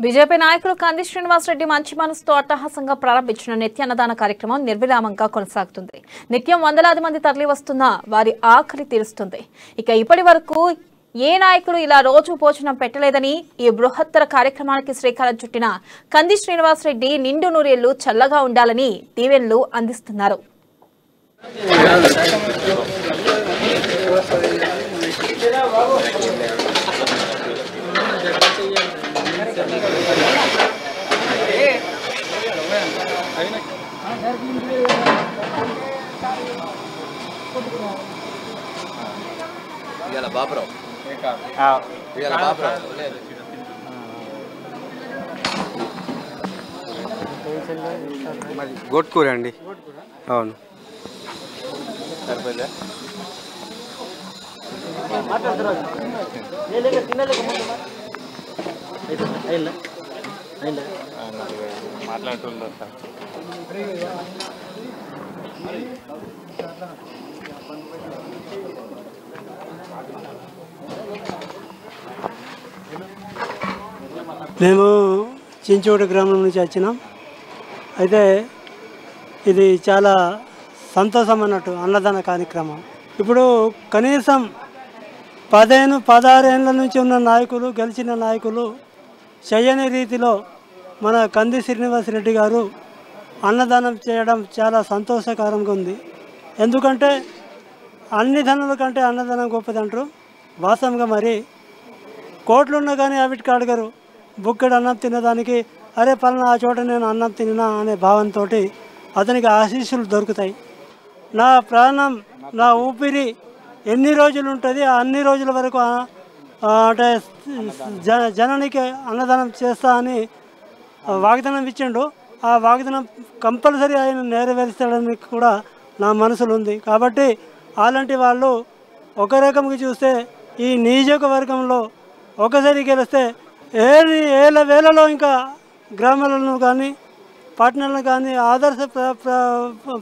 BJP నాయకులు కంది శ్రీనివాసరెడ్డి మంచి మనసుతో అట్టహాసంగా ప్రారంభించిన నిత్యాన్నదాన కార్యక్రమం నిర్విరామంగా కొనసాగుతుంది. నిత్యం వందలాది మంది తరలివస్తున్న వారి ఆకలి తీరుస్తుంది. ఇక ఇప్పటి వరకు ఏ నాయకులు ఇలా రోజు భోజనం పెట్టలేదని ఈ బృహత్తర కార్యక్రమానికి శ్రీకారం చుట్టిన కంది శ్రీనివాసరెడ్డి నిండు నూరేళ్లు చల్లగా ఉండాలని దీవెనలు అందిస్తున్నారు. గోట్కూర అండి. అవును మాట్లాడుతుంటారు. మేము చించోడు గ్రామం నుంచి వచ్చినాం. అయితే ఇది చాలా సంతోషం అన్నట్టు అన్నదాన కార్యక్రమం. ఇప్పుడు కనీసం 15-16 ఏళ్ళ నుంచి ఉన్న నాయకులు, గెలిచిన నాయకులు చేయని రీతిలో మన కంది శ్రీనివాసరెడ్డి గారు అన్నదానం చేయడం చాలా సంతోషకరంగా ఉంది. ఎందుకంటే అన్ని ధనుల కంటే అన్నదానం గొప్పదంటారు. వాస్తవంగా మరి కోట్లున్నా కానీ అవిటికి అడగరు. బుక్కడు అన్నం తినడానికి అరే పలానా ఆ చోట నేను అన్నం తిన్నా అనే భావంతో అతనికి ఆశీస్సులు దొరుకుతాయి. నా ప్రాణం, నా ఊపిరి ఎన్ని రోజులు ఉంటుంది అన్ని రోజుల వరకు అంటే జనానికి అన్నదానం చేస్తా అని వాగ్దానం ఇచ్చిండు. ఆ వాగ్దానం కంపల్సరీ ఆయన నెరవేరుస్తాడని కూడా నా మనసులో ఉంది. కాబట్టి అలాంటి వాళ్ళు ఒక రకంగా చూస్తే ఈ నియోజకవర్గంలో ఒకసారి గెలిస్తే ఏళ్ళ వేలలో ఇంకా గ్రామాలను కానీ పట్టణాలను కానీ ఆదర్శ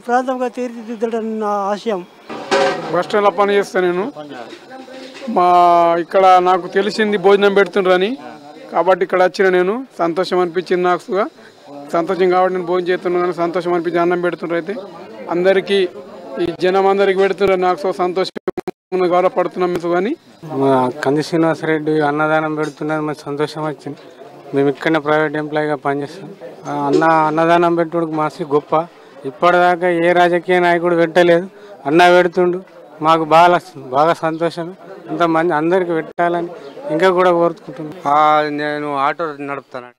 ప్రాంతంగా తీర్చిదిద్దడం నా ఆశయం. బస్ స్టాండ్లో పని చేస్తాను నేను. ఇక్కడ నాకు తెలిసింది భోజనం పెడుతుండ్రని, కాబట్టి ఇక్కడ వచ్చిన నేను. సంతోషం అనిపించింది నాకు. సంతోషం కాబట్టి నేను భోజనం చేస్తున్నాను. సంతోషం అనిపించి అన్నం పెడుతుండ్రు. అయితే అందరికీ ఈ జనం అందరికి పెడుతుండ్రు. నాకు సంతోషం, గౌరవపడుతున్నాం. కానీ కంది శ్రీనివాసరెడ్డి అన్నదానం పెడుతున్నది మాకు సంతోషం వచ్చింది. మేము ఇక్కడనే ప్రైవేట్ ఎంప్లాయీగా పనిచేస్తాం. అన్నదానం పెట్టుడికి మాసి గొప్ప. ఇప్పటిదాకా ఏ రాజకీయ నాయకుడు పెట్టలేదు, అన్న పెడుతుండు. మాకు బాగా సంతోషమే. అంతమంది అందరికి పెట్టాలని ఇంకా కూడా కోరుకుంటున్నాను. నేను ఆటో నడుపుతాను.